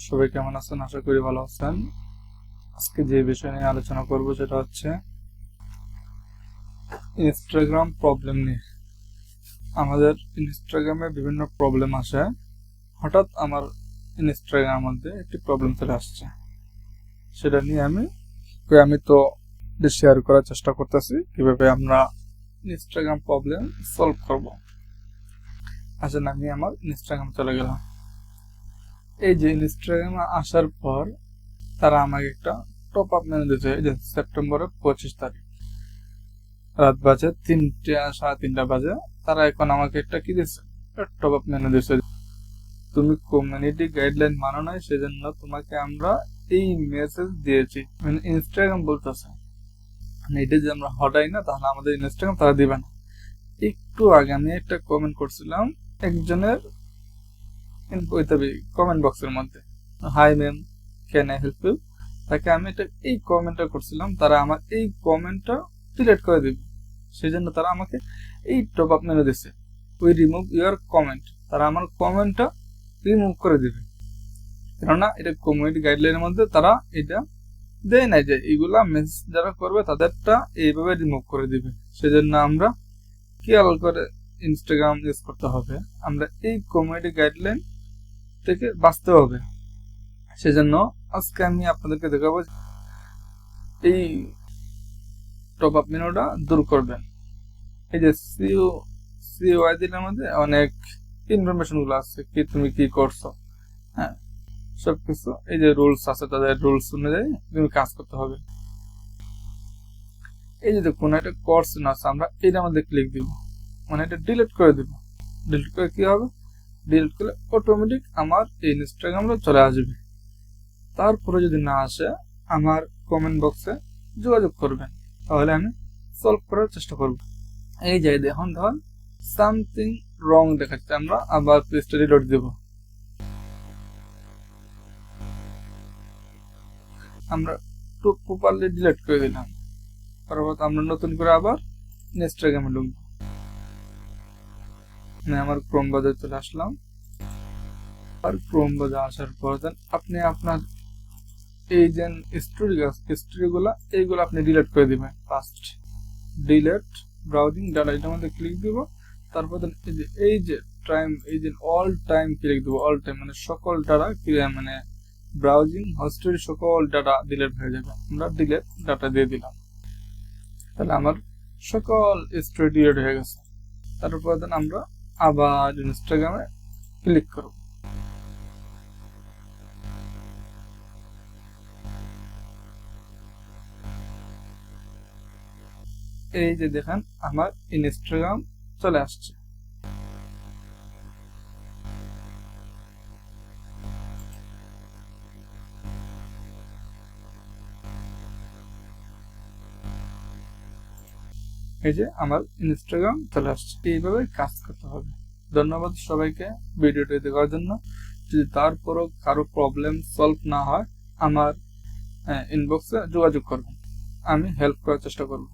সবাই কেমন আছেন? আশা করি ভালো আছেন। আজকে যে বিষয় নিয়ে আলোচনা করব সেটা হচ্ছে ইনস্টাগ্রাম প্রবলেম নিয়ে। আমাদের ইনস্টাগ্রামে বিভিন্ন প্রবলেম আসে। হঠাৎ আমার ইনস্টাগ্রামের মধ্যে একটি প্রবলেম চলে আসছে, সেটা নিয়ে আমি তো শেয়ার করার চেষ্টা করতেছি কিভাবে আমরা ইনস্টাগ্রাম প্রবলেম সলভ করব। আসলে আমি আমার ইনস্টাগ্রাম চলে গেলাম। এই যে ইনস্টাগ্রামে আসার পর তারা আমাকে একটা টপ আপ মেনু দিয়েছে। এই যে সেপ্টেম্বরের 25 তারিখ রাত বাজে 3:30 বাজে, তারা এখন আমাকে একটা কি দিচ্ছে, টপ আপ মেনু দিচ্ছে। তুমি কমিউনিটি গাইডলাইন মানো নাই, সেজন্য তোমাকে আমরা এই মেসেজ দিয়েছি। মানে ইনস্টাগ্রাম বলতেছে এটা যে আমরা হটাই না, তাহলে আমাদের ইনস্টাগ্রাম তারা দিবে না। একটু আগে আমি একটা কমেন্ট করছিলাম একজনের কমেন্ট বক্সের মধ্যে, hi ma'am, can I help you. তাকে আমি এই কমেন্টটা করছিলাম, তারা আমার এই কমেন্টটা ডিলিট করে দিবে। সেই জন্য তারা আমাকে এই টপ আপ মেনু দিচ্ছে, উই রিমুভ ইউর কমেন্ট। তারা আমার কমেন্টটা রিমুভ করে দিবে, কেননা এটা কমিউনিটি গাইডলাইনের মধ্যে তারা এটা দেয় নাই যে এইগুলা মেসেজ যারা করবে তাদেরটা এইভাবে রিমুভ করে দিবে। সেজন্য আমরা খেয়াল করে ইনস্টাগ্রাম ইউজ করতে হবে, আমরা এই কমিউনিটি গাইডলাইন থেকে বাঁচতে হবে। সেজন্য আজকে আমি আপনাদেরকে দেখাবো এই টপ আপ মেনুটা দূর করবেন। এই যে সিওআইডির মধ্যে অনেক ইনফরমেশন গুলো আছে, কি তুমি কি করছো, হ্যাঁ, সবকিছু। এই যে রুলস আছে, তাদের রুলস অনুযায়ী তুমি কাজ করতে হবে। এই যে কোনো একটা কোর্স না আছে, আমরা এটার মধ্যে ক্লিক দিব, মানে এটা ডিলিট করে দিব। ডিলিট করে কি হবে, ডিলিট করলে অটোমেটিক আমার এই ইনস্টাগ্রামে চলে আসবে। তারপরে যদি না আসে আমার কমেন্ট বক্সে যোগাযোগ করবেন, তাহলে আমি সলভ করার চেষ্টা করব। এই যে দেখুন সামথিং রং দেখাচ্ছে, আমরা আবার পেজটা রিলোড দেব। আমরা প্রপারলি ডিলিট করে দিলাম, তারপর আমরা নতুন করে আবার ইনস্টাগ্রামে ঢুকবো। আমার ক্রোম ব্রাউজারে চলে আসলাম। আর ক্রোম ব্রাউজারে আসার পর আপনি আপনার এই যে স্টোরিগুলা এইগুলো আপনি ডিলিট করে দিবেন। ফার্স্ট ডিলিট ব্রাউজিং ডাটা, এটার মধ্যে ক্লিক দিব। তারপর এই যে টাইম, এই যে অল টাইম ক্লিক দিব। অল টাইম মানে সকল ডাটা, মানে ব্রাউজিং হিস্টরি সকল ডাটা ডিলিট হয়ে যাবে। আমরা ডিলিট ডাটা দিয়ে দিলাম, তাহলে আমার সকল স্টোরি ডিলিট হয়ে গেছে। তারপর আমরা আবার ইনস্টাগ্রামে ক্লিক করব। এই যে দেখেন আমার ইনস্টাগ্রাম চলে আসছে। এই যে আমার ইনস্টাগ্রাম চলে আসছে। এইভাবে কাজ করতে হবে। ধন্যবাদ সবাইকে ভিডিওটি দেখার জন্য। যদি তারপরও কারো প্রবলেম সলভ না হয় আমার ইনবক্সে যোগাযোগ করবেন, আমি হেল্প করার চেষ্টা করব।